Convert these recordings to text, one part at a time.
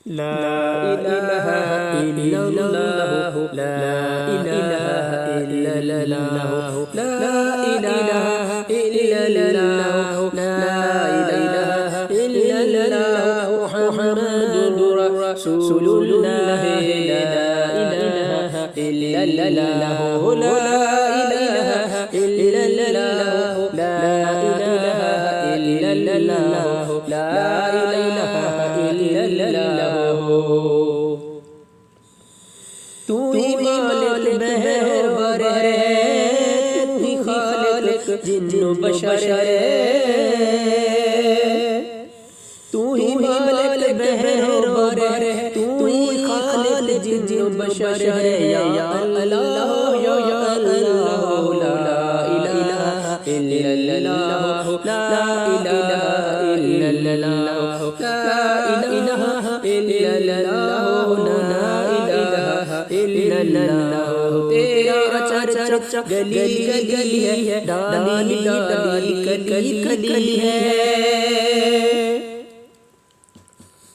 لا إله إلا الله لا إله إلا الله لا إله إلا الله لا إله إلا الله محمد رسول الله لا إله إلا الله لا إله إلا الله لا إله إلا الله لا إله إلا الله تو ہی مالک بہر بر ہے تو ہی خالق جن و بشر ہے تو ہی مالک بہر بر ہے تو ہی خالق جن و بشر ہے یا اللہ یا اللہ لا الہ الا اللہ لا الہ الا اللہ لا الہ الا اللہ لا الہ الا اللہ تیرا چرچا گلی گلی ہے ڈالی ڈالی کلی کلی ہے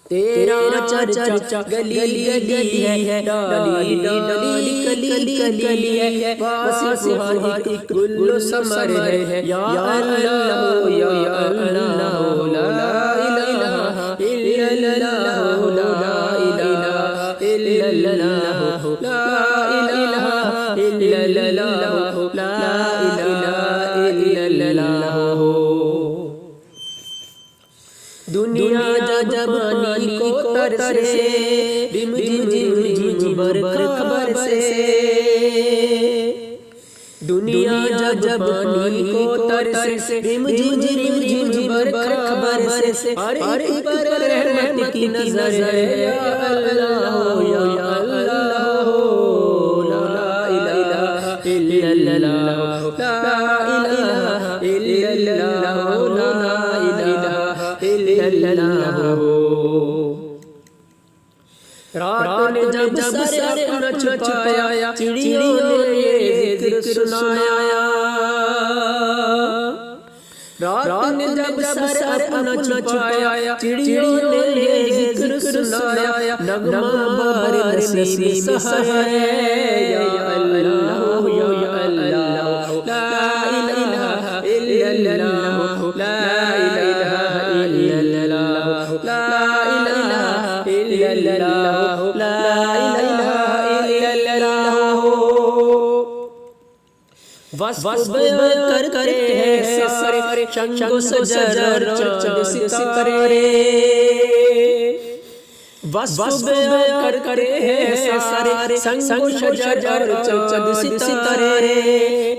تیرا چرچا گلی گلی ہے ڈالی ڈالی کلی کلی ہے بس ہر ایک گل ثمر ہے یا اللہ یا اللہ لا الہ الا اللہ لا الہ الا اللہ لا الہ الا اللہ لا الہ الا اللہ دنیا جبانی کو ترسے بم جم جم خبر سے دنیا جبانی کو ترسے بم جم جم خبر سے ہر ایک پر رحمت کی نظر ہے یا اللہ یا اللہ لا الہ الا اللہ لا الہ الا اللہ لا الہ الا اللہ رات نے جب سر اپنا چھپایا چڑیوں نے یہ ذکر سنایا رات نے جب سر اپنا چھپایا چڑیوں نے یہ ذکر سنایا نغمہ بار نسیم سحر یا اللہ یا اللہ لا الہ الا اللہ لا الہ الا اللہ لا الہ الا اللہ لا الہ الا اللہ وصف بیان کرتے ہیں سارے شنگ و شجر اور چاند ستارے وصف بیان کرتے ہیں سارے شنگ و شجر اور چاند ستارے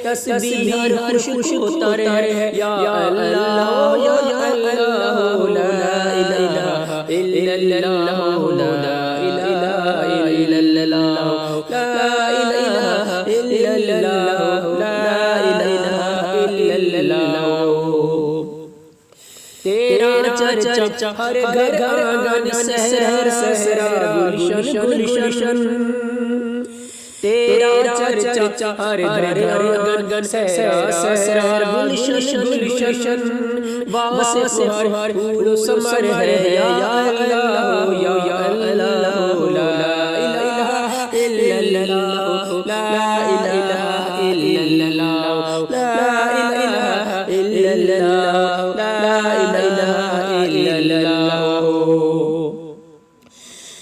تسبیح خوش ہوتا رہے یا اللہ یا اللہ لا الہ الا اللہ لا الہ الا اللہ لا الہ الا اللہ لا الہ الا اللہ تیرا چرچا ہر گھر آنگن سحر سحرا گلشن گلشن تیرا چرچا ہر گھر آنگن سحر سحرا گلشن گلشن واس ہر پھول ثمر ہے یا اللہ یا اللہ لا الہ الا اللہ لا الہ الا اللہ لا الہ الا اللہ لا الہ الا اللہ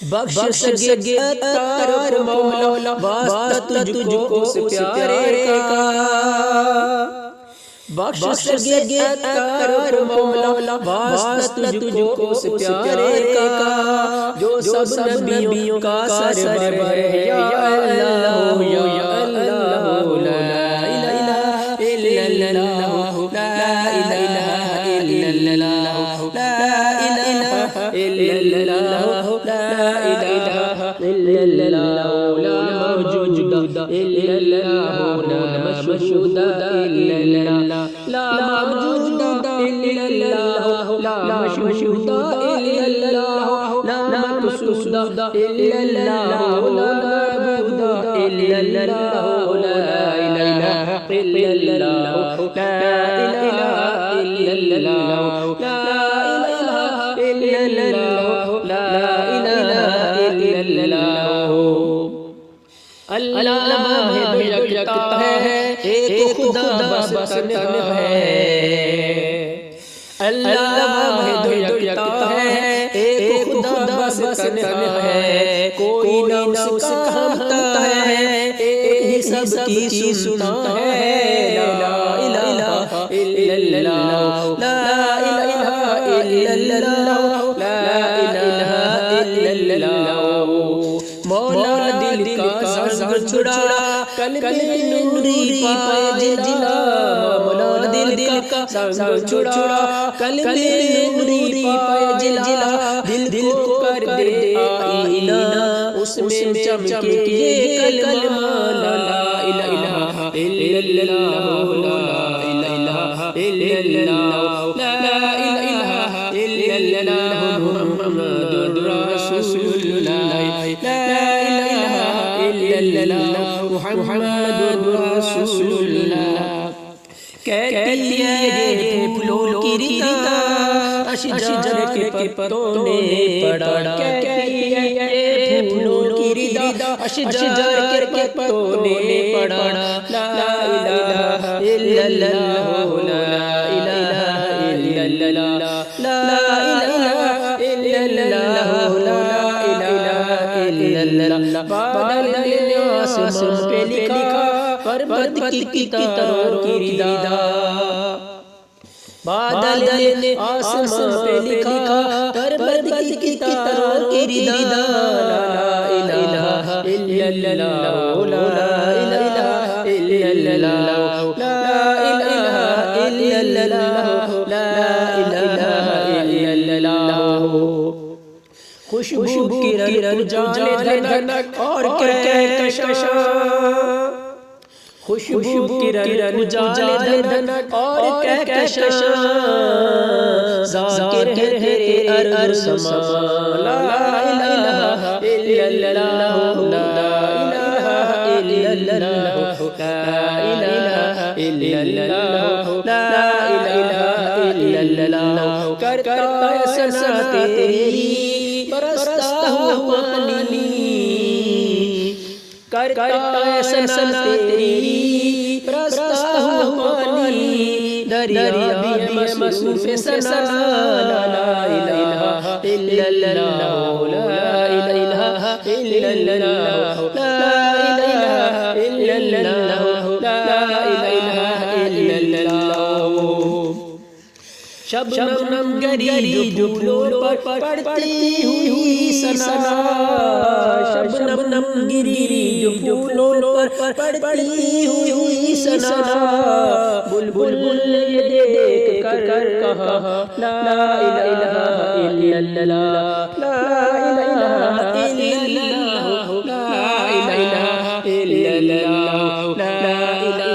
بخش سگے اتار مولا واسطہ تجھ کو پیارے کا بخش سگے اتار مولا واسطہ تجھ کو پیارے کا جو سب نبیوں کا سرور ہے یا اللہ یا اللہ لا الہ الا اللہ لا الہ الا اللہ لا الہ الا اللہ لا الہ الا اللہ لا موجود الا اللہ لا مشہود الا اللہ لا موجود الا اللہ لا مشہود الا اللہ لا مقصود الا اللہ لا معبود الا اللہ لا الہ الا اللہ لا الہ الا اللہ لا الہ الا اللہ لا الہ اللہ اللہ واحد یکتا ہے ایک خدا بس تنہا ہے اللہ واحد یکتا ہے ایک خدا بس تنہا ہے کوئی نہ اس کا ہمتا ہے ایک ہی سب کی سنتا ہے لا الہ الا اللہ لا الہ الا اللہ لا الہ الا اللہ مولا دل کا زنگ چھڑا قلب نوری پائے جلا مولا دل کا زنگ چھڑا قلب نوری پائے جلا دل کو کر دے آئینہ اس میں چمکے یہ کلمہ لا الہ الا اللہ لا الہ الا اللہ لا الہ الا اللہ محمد رسول اللہ لا الہ الا اللہ محمد رسول اللہ کہتی ہے پھولوں کی ردا اشجار کے پتوں نے پڑا کہتی ہے پھولوں کی ردا اشجار کے پتوں نے پڑا لا الہ الا اللہ لا الہ الا اللہ لا الہ الا اللہ لا الہ الا اللہ بادل نے آسمان پہ لکھا پربت کی طرح کی ردا بادل نے آسمان پہ لکھا پربت کی طرح کی ردا لا الہ الا اللہ لا الہ الا اللہ لا الہ الا اللہ لا الہ الا اللہ خوشبو کرن جانے دھنک اور کہکشاں خوشبو کرن جانے دھنک اور کہکشاں ذاکر ہے ارض سما لا الہ الا اللہ لا الہ الا اللہ لا الہ الا اللہ لا الہ الا اللہ کرتا ہے ثنا تیری برستا ہوا پانی کرتا ہے ثنا تیری برستا ہوا پانی دریا بھی مصروف ثنا لا الہ الا اللہ لا الہ الا اللہ لا الہ الا اللہ لا الہ الا اللہ شبنم گری جو پھولوں پر پڑتی ہوئی ثنا شبنم گری جو پھولوں پر پڑتی ہوئی ثنا بلبل یہ دیکھ کر کہا لا الہ الا اللہ لا الہ الا اللہ لا الہ الا اللہ لا الہ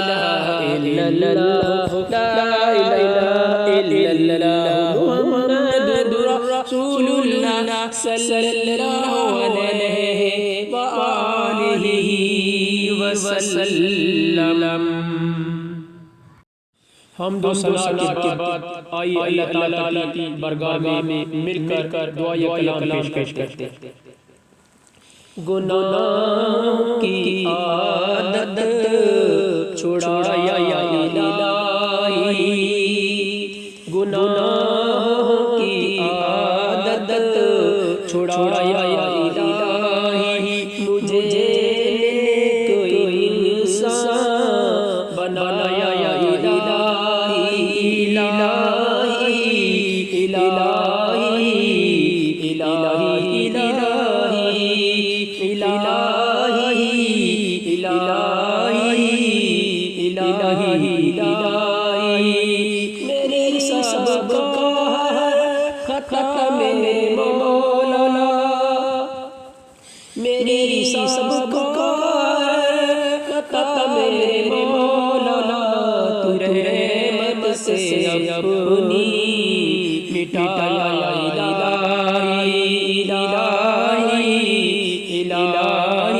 الا اللہ لا الہ الا اللہ محمد رسول اللہ صلی اللہ علیہ وآلہ وسلم حمد و ثنا کے بعد آئیے اللہ تعالیٰ کی بارگاہ میں مل کر دعائے کلام پیش کرتے ہیں گناہ کی عادت چھڑایا الہی گناہ کی عادت چھڑایا الہی مجھے کوئی انسان بنایا الہی الہی الہی الہی الہی الہی میرے سب خطا میں مولا میری سب خطا میں مولا تو رحمت سے اپنی مٹایا الہی الہی الہی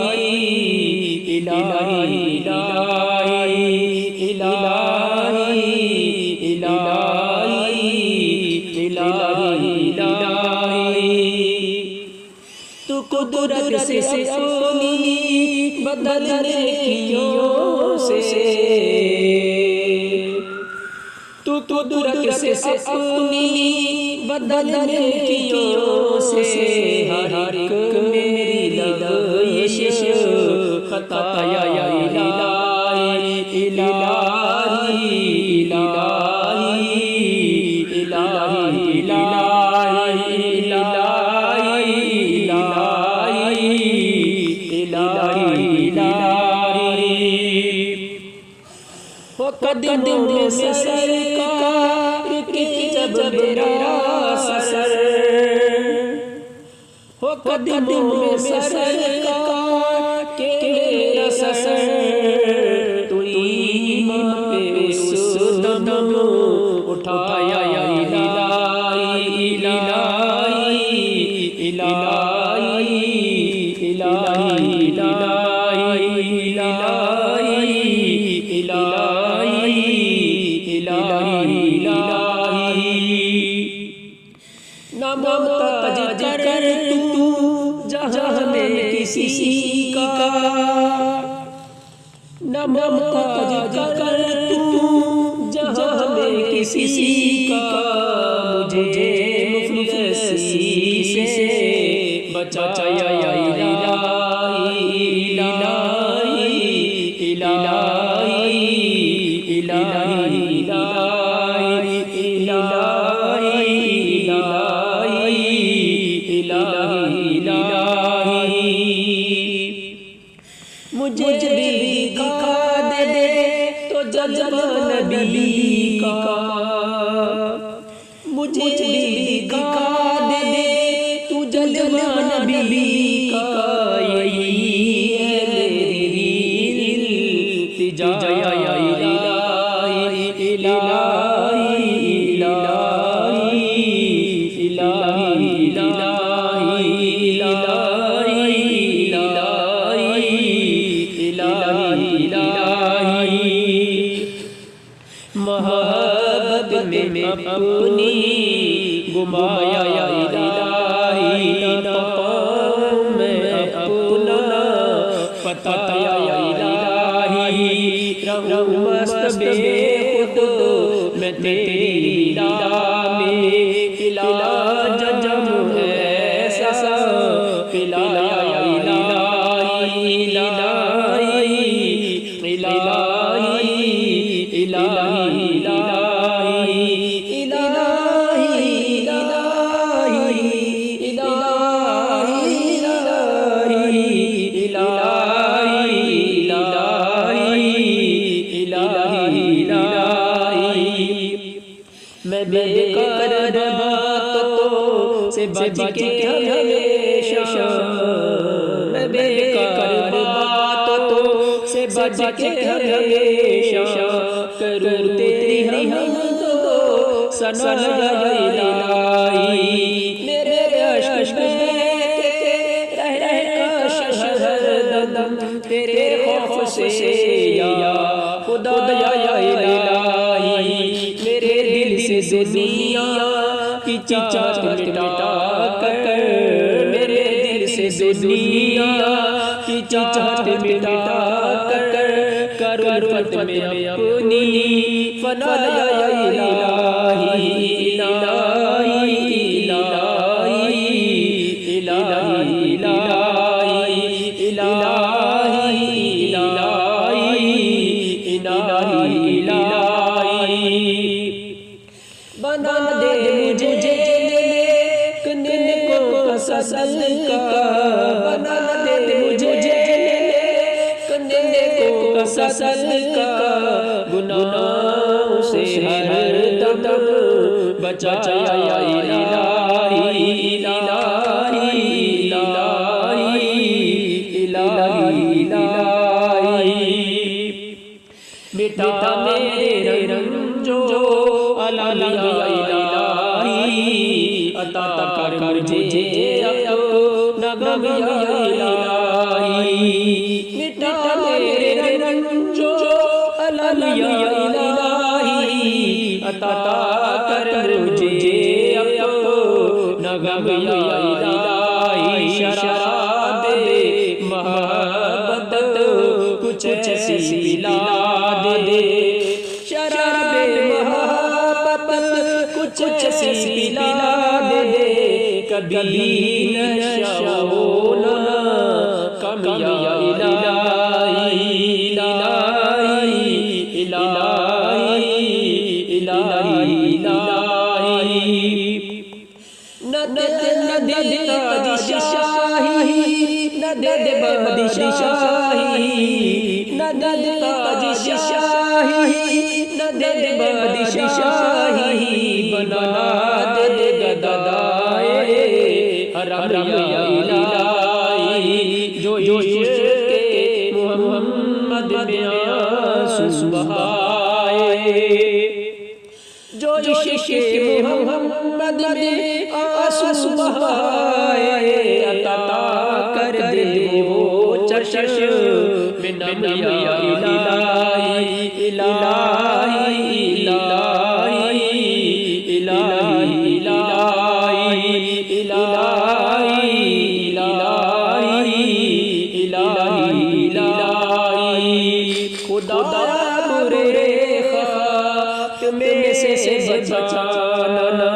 تو قدرت سے اپنی بدلنے کیوں سے، تو قدرت سے اپنی بدلنے کیوں سے، ہر ایک میری لغزش خطا یا الہی الہی الہی الہی قدموں میں سرکار کے جب میرا سر ہو، قدموں میں سرکار کے میرا سر، تو ایمان پہ اس دم اٹھایا الہی الہی الہی الہی نہ محتاج کر تو جہاں میں کسی کا، نہ محتاج کر تو جہاں میں کسی کا، مجھے مفلسی سے بچایا الہی الہی الہی الہی مجھے بھی دکھا دے تو جلوہ نبی کا، مجھے بھی دکھا دے تو جلوہ نبی کا، یہی ہے میری التجا الہی محبت میں اپنی گمایا الہی، میں اپنا پتایا الہی، رہوں مست بے خود میں تیری لیلا میں، پلا جم ایسا پلایا میں بے قرار باتوں سے بچ کے ہمیشہ، میں بے قرار باتوں سے بچ کے ہمیشہ، کروں تیری حمد و ثنا الہی، میرے عشق میں رہ کش ہر دم تیرے خوف سے یا خدا یا الہی، میرے دل سے دنیا کی چاہت مٹا کر، میرے دل سے دنیا کی چاہت مٹا کر، کرفت میں اپنی فنا الہی الہی الہی الہی بنا دے مجھے نیک نیکوں کا صدقہ، بنا دے مجھے نیک نیکوں کا صدقہ، گناہوں سے ہر دم بچایا الہی الہی الہی الہی، مٹا میرے رنجو الہی عطا کر مجھے اپنا غم الہی، مٹا میرے رنجو الہی عطا کر مجھے اپنا غم الہی، کچھ ایسی پلا دے شراب محبت کچھ ایسی پلا دے کبھی نشہ ہونا کم یا الہی الہی الہی الہی نہ دے بادشاہی نہ دے بادشاہی نہ دے بادشاہی نہ دے بادشاہی بنا دے گدائے حرم یا الہی جو عشق محمد میں آنسو بہائے جو عشق محمد میں آنسو بہائے عطا کر دے وہ چشم میں نم یا الہی الہی الہی الہی الہی الہی الہی خدا برے خاتمے سے بچانا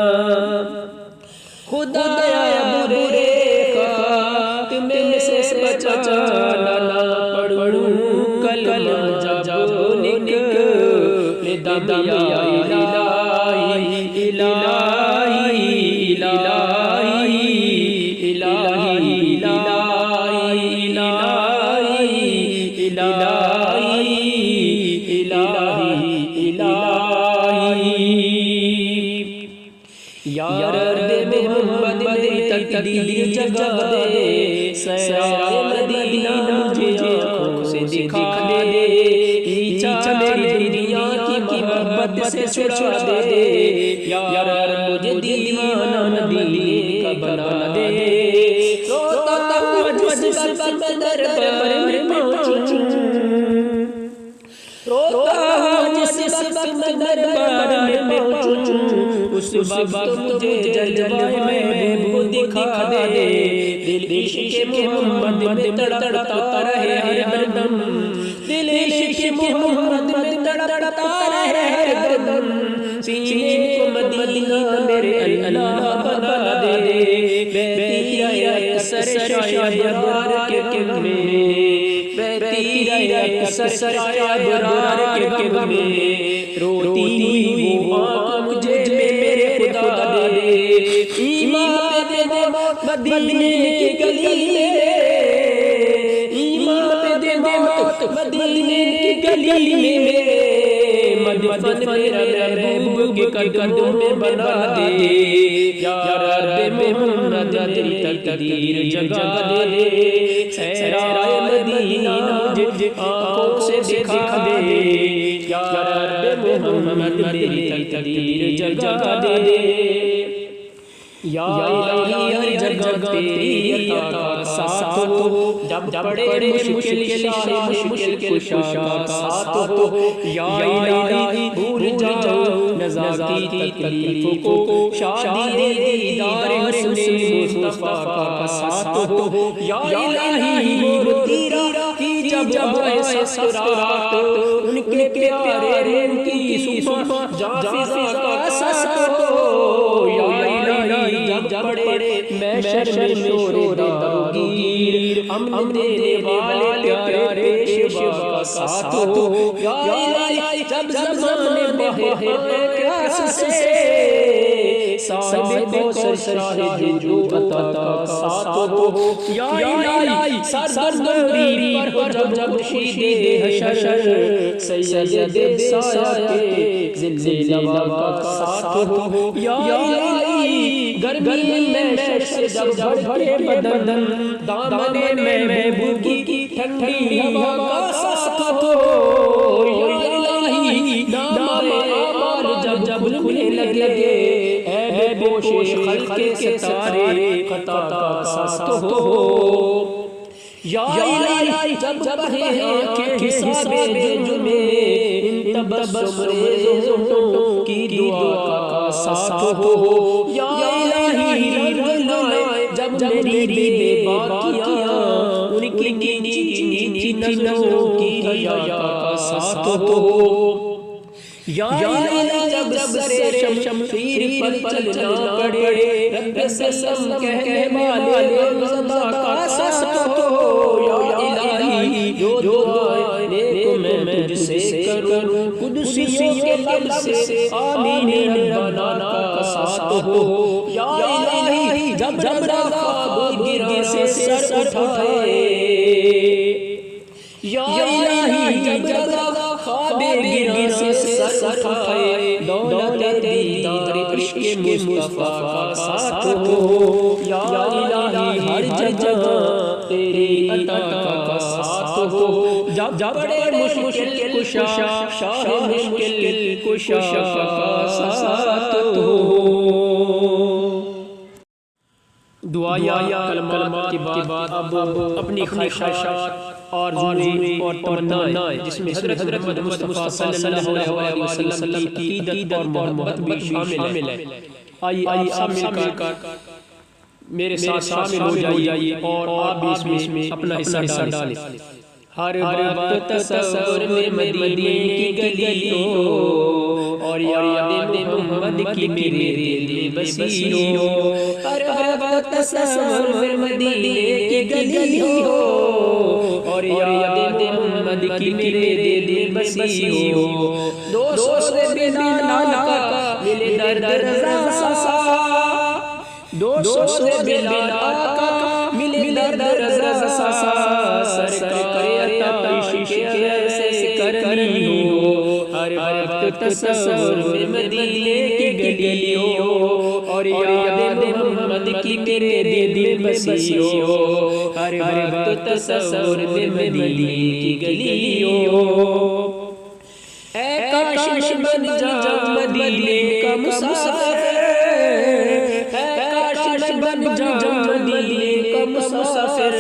خدا برے خاتمے سے بچانا پڑھوں کلمہ جب نکلے دم یا الہی الہی الہی الہی تقدیر جگہ دے سیرائے مدینہ مجھے آنکھوں سے دکھا دے پیچھا میری دنیا کی محبت سے چھڑا دے یا رب مجھے دیوانہ مدینے کا بنا دے روتا ہوں جس وقت دربار میں پہنچوں روتا ہوں جس وقت دربار میں پہنچوں اس وقت مجھے جلوہ محبوب دکھا دے دل عشق محمد میں تڑپتا رہے ہر دم دل عشق محمد میں تڑپتا رہے ہر دم سینے کو مدینہ میرے اللہ بنا دے بیتی رہے اکثر شاید برار کے کم میں بیتی رہے اکثر شاید برار کے کم میں روتی ہوئی وہ آنکھ مجھے میرے خدا دے ایمان پہ دے موت مدینے کی گلی میں ایمان پہ دے موت مدینے کی گلی میں مدفن میرا محبوب کے قدموں میں بنا دے یا رب محمد تیری تقدیر جگہ دے سیرائے مدینہ مجھے آنکھوں سے دکھا دے یا رب محمد تیری تقدیر جگہ دے یا الہی ہر جگہ تیری عطا کا ساتھ ہو جب بڑے مشکل شاہ مشکل کشا کا ساتھ ہو یا الہی بھول جاؤ نزا کی تکلیفوں کو شادی دیدار حسن مصطفیٰ کا ساتھ ہو یا الہی مورتی کی جب سسرات ان کے پیارے ان کی صبح جافزہ کا ساتھ ہو یا الہی جب بڑے محشر میں شور داروگیر امن دینے والے پیارے پیشوا کا ساتھ ہو یا الہی جب زمانے بہے پیاس سے صاحب کوثر شاہ جو عطا کا ساتھ ہو یا الہی سردوری پر جب مرشید حشر سید سایہ کے ذل لوا کا ساتھ ہو یا الہی گرمی میں محشر جب بڑھے بدن دامن میں محبوب کی ٹھنڈی ہوا کا ساتھ ہو یا الہی نام اعمال جب کھلنے لگے اے پوش خلق کے ستارے خطا کا ساتھ ہو یا الہی جب بہے آنکھیں حساب جرمے ان تبسم ریزوں کی دعا کا ساتھ ہو یا الہی رنگ لائے جب میری بے باکیاں ان کی نیچی نیچی نظروں کی حیا کا ساتھ ہو، یا الہی جب سر شمشیر پر چلنا پڑے، رب سلم کہنے والے مصطفیٰ کا ساتھ ہو، یا الہی جو دعائیں نیک میں تجھ سے کروں، قدسیوں کے لب سے آمین ربنا کا ساتھ ہو، یا الہی جب خواب گرا سے سر اٹھائے، یا الہی جب خواب گرا سے سر اٹھائے، دولت دیدار عشق مصطفیٰ کا ساتھ ہو، یا الہی ہر جگہ تیری عطا کا ساتھ ہو، جب بڑے مشکل کشا شاہ مشکل کشا کا ساتھ ہو۔ دعا یا کلمات کے بعد اب اپنی خواہشات اور تمنائیں جس میں حضرت محمد مصطفیٰ صلی اللہ علیہ وسلم کی عقیدت اور محبت بھی شامل ہے۔ آئیے آپ سب مل کر میرے ساتھ شامل ہو جائیے اور آپ بھی اس میں اپنا حصہ ڈالیں۔ ہر وقت تصور میں مدینے کی گلیوں اور یاد محمد کی میرے دل میں بسی ہو، ہر وقت تصور میں مدینے کی گلیوں اور یاد محمد کی میرے دل میں بسی ہو، دوست بلال کا ملے درد رضا سا، دوست بلال کا ملے درد رضا سا، سرکار عطا عشق ایسے کرنی ہو، ہر وقت تصور میں مدینے کی گلیوں اور یاد محمد کی میرے دل میں بسی ہو، ہر وقت تصور میں مدینے کی گلیوں، اے کاش بن جاؤں مدینے کا مسافر، اے کاش بن جاؤں مدینے کا مسافر،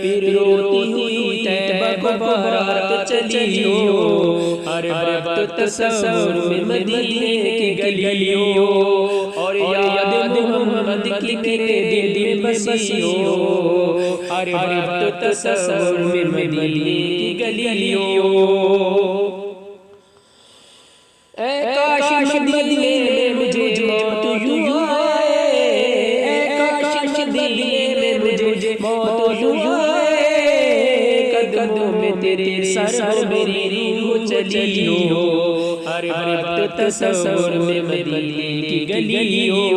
پھر روتی ہوئی طیبہ کو بارات چلی ہو، ہر وقت تصور میں مدینے کی گلیوں اور یاد محمد کی میرے دل میں بسی ہو، ہر وقت تصور میں مدینے کی گلیوں، اے کاش مدینے میں مجھے موت یوں آئے، اے کاش مدینے میں مجھے موت یوں آئے، قدموں میں تیرے سر میری روح چلی ہو، ہر وقت تصور میں مدینے کی گلیوں،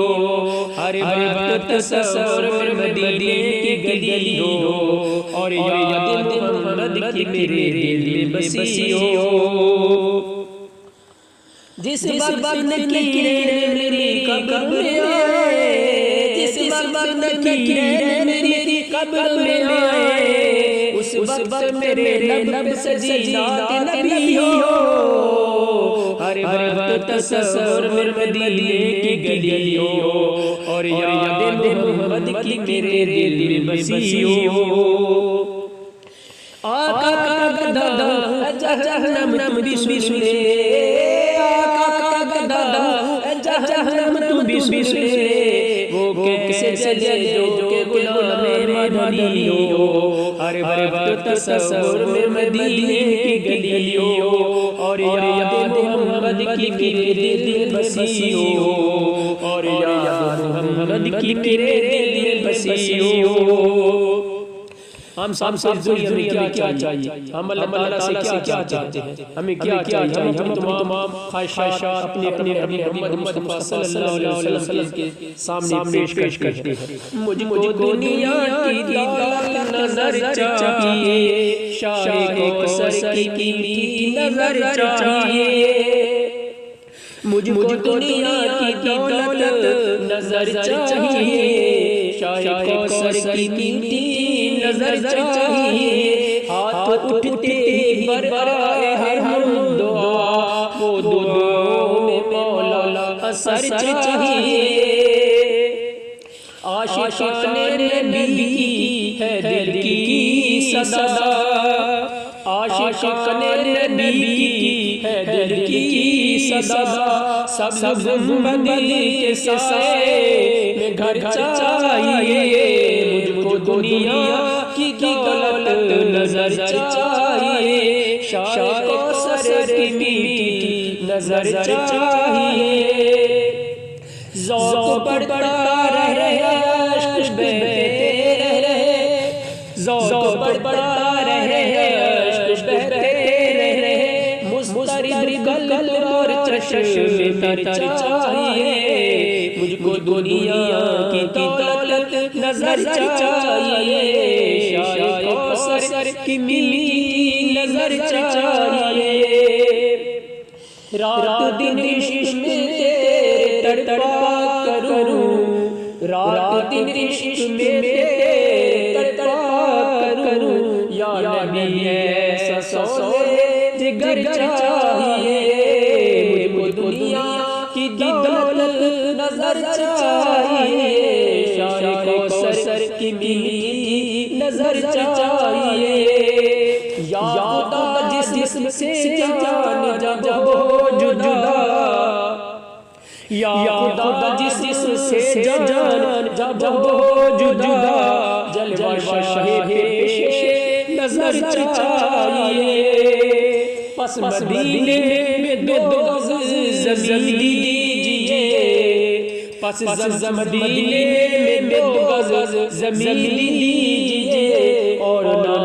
ہر وقت تصور میں مدینے کی گلیوں اور یاد محمد کی میرے دل میں بسی ہو، جس وقت نکیریں میری قبر میں آئے، جس وقت نکیریں میری قبر میں آئے، اس وقت میرے لب سے جیلات نبی ہو، ہر وقت تصور میں مدینے کی گلیوں اور یاد محمد کی میرے دل میں بسی ہو، آقا کا گدا جہنم تم بھی سن لے، جہنم تم بھی سن لے، وہ کیسے چلے جو کہ غلام مدنی ہو، ہر وقت تصور میں مدینے کی گلیوں اور یاد محمد کی میرے دل میں بسی ہو، اور یاد محمد کی میرے دل میں بسی ہو۔ ہم سب دنیا کیا چاہیے، ہم اللہ تعالیٰ سے کیا چاہتے ہیں، ہمیں کیا چاہیے، ہم تمام خواہشات اپنے محمد مصطفیٰ صلی اللہ علیہ وسلم کے سامنے پیش کرتے ہیں۔ مجھ کو دنیا کی دولت نظر چاہیے، شاہ کوثر کی میٹھی نظر چاہیے، مجھ کو دنیا کی دولت نظر چاہیے، شاہ کوثر کی میٹھی نظر چاہیے، ہاتھ اٹھتے بر آئے ہر دعا، وہ دعاؤں میں مولا اثر چاہیے، عاشقان نبی کی ہے دل کی صدا، عاشقان نبی کی ہے دل کی صدا، سب گنبد کے سائے میں گھر چاہیے، مجھ کو دنیا کی دولت نظر چاہیے، شاہ کوثر کی میٹھی نظر چاہیے، ذوق بڑھتا رہے عشق بہتے رہے، ذوق بڑھتا رہے عشق بہتے رہے، مضطرب قلب اور چشم تر چاہیے، مجھ کو دنیا کی دولت نظر چاہیے، شاہ کوثر کی میٹھی نظر چاہیے، رات دن عشق میں تیرے تڑپا کروں، رات دن عشق میں تیرے تڑپا کروں، یا نبی ایسا سولے جگر چاہیے، مجھ کو دنیا کی دولت نظر چاہیے، شاہ کوثر کی میٹھی نظر چاہیے، یا خدا جس جسم سے جان جب ہو جدا، یا خدا جس جسم سے جان جب ہو جدا، جلوہ شاہ پیش نظر چاہیے، پس مدینے میں دو گز زمین دیجئے، پس مدینے میں دو گز زمین دیجئے، اور نہ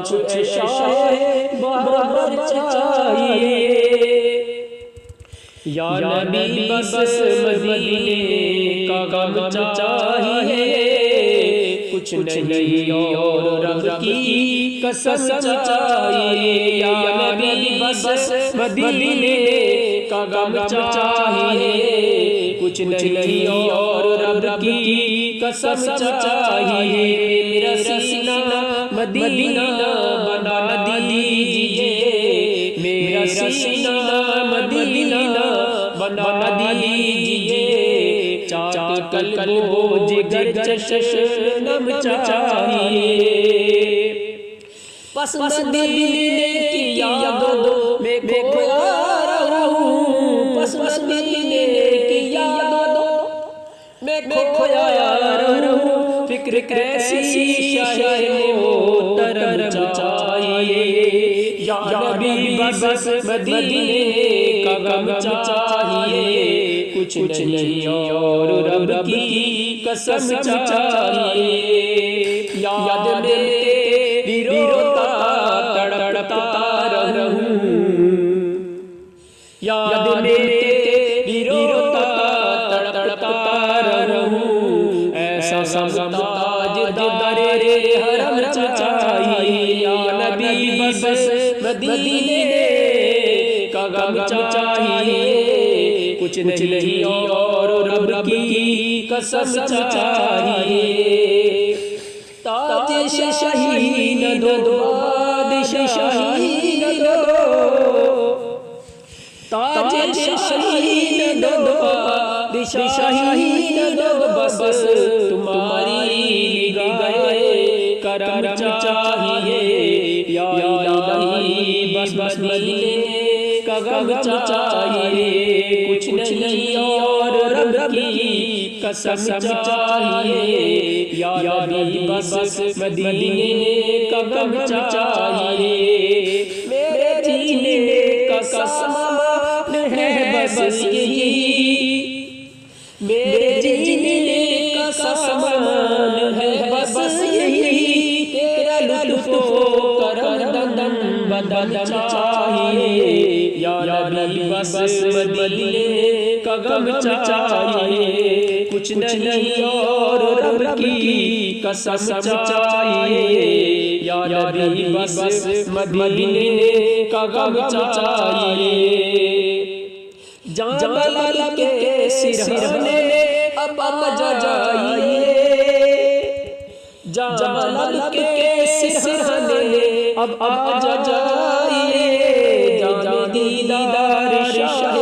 کچھ شاہ برابر چاہیے، یا نبی بس مدینے کا غم چاہیے، کچھ نہیں اور رب کی قسم چاہیے، یا نبی بس مدینے کا غم چاہیے، کچھ نہیں اور رب کی قسم چاہیے، میرا سینہ مدینہ بنا دیجئے، میرا سینہ مدینہ بنا دیجئے، چاک قلب و جگر چشم چاہیے، پس مدینے کی یادوں میں کھویا رہوں، پس مدینے کی یادوں میں کھویا رہوں، فکر کیسی شاہ محترم چاہیے، یا نبی بس مدینے کا غم چاہیے، کچھ نہیں اور رب کی قسم چاہیے، یاد میں تیری روتا تڑپتا رہوں، یاد میں تیری روتا تڑپتا رہوں، ایسا غم تاجدار حرم چاہیے، یا نبی بس مدینے کا غم چاہیے، کچھ نہیں اور رب کی قسم چاہیے، تاج شاہی نہ دو بادشاہی نہ دو، تاج شاہی نہ دو بادشاہی نہ دو، بس تمہاری نگاہ کرم چاہیے، یا الہی بس مدینے کا غم چاہیے، کچھ نہیں اور رب کی قسم چاہیے، یا نبی بس مدینے کا غم چاہیے، میرے جینے کا سامان ہے بس یہی، میرے جینے کا سامان ہے بس یہی، تیرا لطف و کرم دم بدن چاہیے، یا نبی بس مدینے کا غم چاہیے، کچھ نہیں اور رب کی قسم چاہیے، یا نبی بس مدینے کا غم چاہیے، جمال کے سرہانے اب جائیے، جمال کے سرہانے اب جائیے، جام دیدار شاہ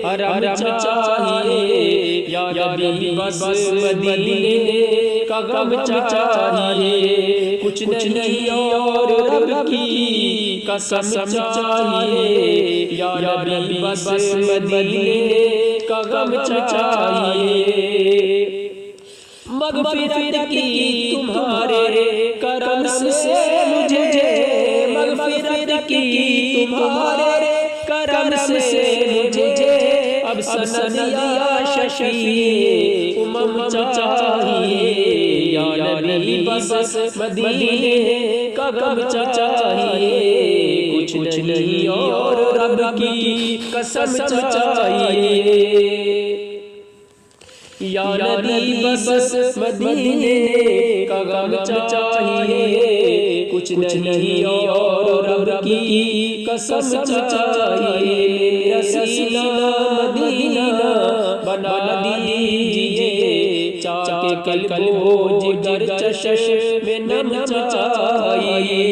حرم چاہیے، یا نبی بس مدینے کا غم چاہیے، کچھ نہیں اور رب کی قسم چاہیے، یا نبی بس مدینے کا غم چاہیے، مغفرت کی تمہارے کرم سے مجھے، مغفرت قدر کی تمہارے کرم سے مجھے اب سند یا شفیع امم چاہیے یا نبی بس مدینے کا غم چاہیے کچھ نہیں اور رب کی قسم چاہیے یا نبی بس مدینے کا غم چاہیے کچھ نہیں اور رب کی قسم چاہیے میرا سینہ مدینہ بنا دیجئے چاہے قلب و جگر چشم میں نم چاہیے